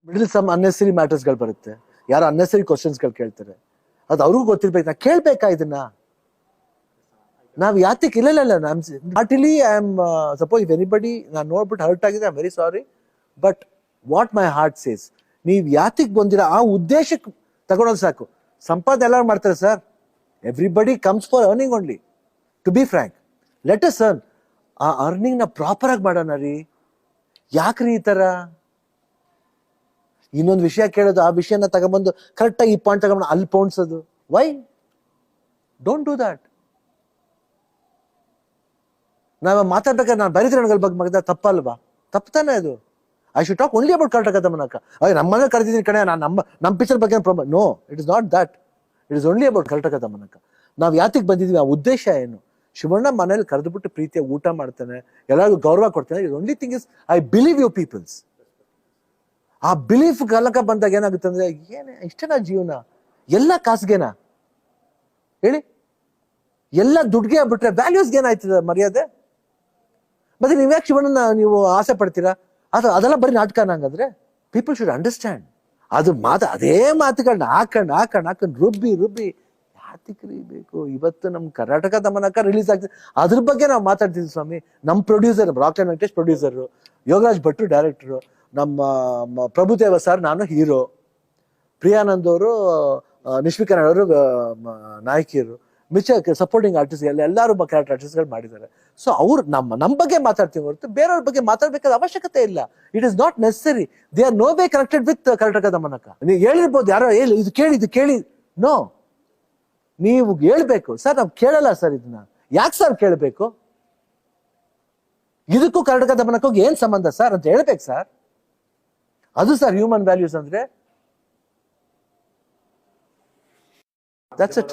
Middle some unnecessary ಮ್ಯಾಟರ್ಸ್ಗಳು ಬರುತ್ತೆ, ಯಾರು unnecessary ಕ್ವಶನ್ಸ್ಗಳು ಕೇಳ್ತಾರೆ, ಅದು ಅವ್ರಿಗೂ ಗೊತ್ತಿರ್ಬೇಕು. ನಾ ಕೇಳ್ಬೇಕಾ ಇದನ್ನ? ನಾವ್ ಯಾತಕ್ಕೆ ಇಲ್ಲ naughtily I am suppose if anybody ನಾನು ನೋಡ್ಬಿಟ್ಟು ಹರ್ಟ್ ಆಗಿದೆ, I am very sorry, but what my heart says, ನೀವ್ ಯಾತಿಗೆ ಬಂದಿರ ಆ ಉದ್ದೇಶಕ್ಕೆ ತಗೊಳೋದು ಸಾಕು. ಸಂಪಾದನೆ ಎಲ್ಲರೂ ಮಾಡ್ತಾರೆ sir, everybody comes for earning only. To be frank, let us earn. ಆ ಅರ್ನಿಂಗ್ ನ ಪ್ರಾಪರ್ ಆಗಿ ಮಾಡೋಣ ರೀ. ಯಾಕ್ರಿ ಈ ತರ ಇನ್ನೊಂದು ವಿಷಯ ಕೇಳೋದು, ಆ ವಿಷಯನ ತಗೊಂಡ್ಬಂದು ಕರೆಕ್ಟಾಗಿ ಈ ಪಾಯಿಂಟ್ ತಗೊಂಡು ಅಲ್ಲಿ ಪೌಂಡ್ಸೋದು? Why don't do that. ನಾವ್ ಮಾತಾಡ್ಬೇಕಾದ್ರೆ ನಾನು ಬರೀತಿರೋಗಳ ಬಗ್ಗೆ ಮಗದ ತಪ್ಪಲ್ವಾ? ತಪ್ಪತಾನೆ ಅದು. I should talk only about Karnataka Damanaka. ನಮ್ಮ ಮನೆ ಕರೆದಿದ್ದೀನಿ ಕಣೆ, ನಾನು ನಮ್ಮ ಪಿಕ್ಚರ್ ಬಗ್ಗೆ no, it is not that. It is only about Karnataka Damanaka. ನಾವ್ ಯಾತಿಗೆ ಬಂದಿದೀವಿ, ಆ ಉದ್ದೇಶ ಏನು? ಶಿವಣ್ಣ ಮನೇಲಿ ಕರೆದುಬಿಟ್ಟು ಪ್ರೀತಿಯ ಊಟ ಮಾಡ್ತಾನೆ, ಎಲ್ಲರಿಗೂ ಗೌರವ ಕೊಡ್ತಾನೆ. Only thing is I believe you people's. ಆ ಬಿಲೀಫ್ ಕಲಕ ಬಂದಾಗ ಏನಾಗುತ್ತೆ ಅಂದ್ರೆ, ಏನೇ ಇಷ್ಟೇನಾ ಜೀವನ? ಎಲ್ಲ ಕಾಸ್ಗೆನಾ ಹೇಳಿ? ಎಲ್ಲ ದುಡ್ಗೆ ಆಗ್ಬಿಟ್ರೆ ವ್ಯಾಲ್ಯೂಸ್ಗೆ ಏನಾಯ್ತದ ಮರ್ಯಾದೆ? ಮತ್ತೆ ನೀವ್ಯಾಕೆ ಶಿವಣ್ಣನ ನೀವು ಆಸೆ ಪಡ್ತೀರಾ? ಅದೆಲ್ಲ ಬರೀ ನಾಟಕ ನಂಗಂದ್ರೆ. People should understand. ಅದು ಅದೇ ಮಾತುಗಳನ್ನ ಹಾಕೊಂಡು ರುಬ್ಬಿ ಯಾತಿಕ್ರಿ ಬೇಕು? ಇವತ್ತು ನಮ್ ಕರ್ನಾಟಕ ದಮನಕ ರಿಲೀಸ್ ಆಗ್ತದೆ, ಅದ್ರ ಬಗ್ಗೆ ನಾವು ಮಾತಾಡ್ತಿದ್ವಿ ಸ್ವಾಮಿ. ನಮ್ ಪ್ರೊಡ್ಯೂಸರ್ ರಾಕ್ಲೈನ್ ವೆಂಕಟೇಶ್ ಪ್ರೊಡ್ಯೂಸರು, ಯೋಗರಾಜ್ ಭಟ್ರು ಡೈರೆಕ್ಟರು, ನಮ್ಮ ಪ್ರಭುದೇವ ಸರ್, ನಾನು ಹೀರೋ, ಪ್ರಿಯಾನಂದ್ ಅವರು, ನಿಶ್ವಿಕಾ ಅವರು ನಾಯಕಿಯರು, ಮಿಚ್ಚ ಸಪೋರ್ಟಿಂಗ್ ಆರ್ಟಿಸ್ಟ್ ಎಲ್ಲರೂ ಕ್ಯಾರೆಕ್ಟರ್ ಆರ್ಟಿಸ್ಟ್ಗಳು ಮಾಡಿದ್ದಾರೆ. ಸೊ ಅವ್ರು ನಮ್ಮ ಬಗ್ಗೆ ಮಾತಾಡ್ತೀವಿ ಹೊರತು ಬೇರೆಯವ್ರ ಬಗ್ಗೆ ಮಾತಾಡ್ಬೇಕಾದ ಅವಶ್ಯಕತೆ ಇಲ್ಲ. It is not necessary. They are no way connected with Karnataka Damanaka. ನೀವು ಹೇಳಿರ್ಬೋದು, ಯಾರೋ ಹೇಳಿ ಇದು ಕೇಳಿ. ನೋ, ನೀವು ಹೇಳ್ಬೇಕು ಸರ್, ನಾವು ಕೇಳಲ್ಲ ಸರ್ ಇದನ್ನ. ಯಾಕೆ ಸರ್ ಕೇಳಬೇಕು? ಇದಕ್ಕೂ ಕರ್ನಾಟಕ ದಮನಕ್ಕೂ ಏನ್ ಸಂಬಂಧ ಸರ್ ಅಂತ ಹೇಳ್ಬೇಕು ಸರ್. ಅದು ಸರ್ ಹ್ಯೂಮನ್ ವ್ಯಾಲ್ಯೂಸ್ ಅಂದ್ರೆ. That's it.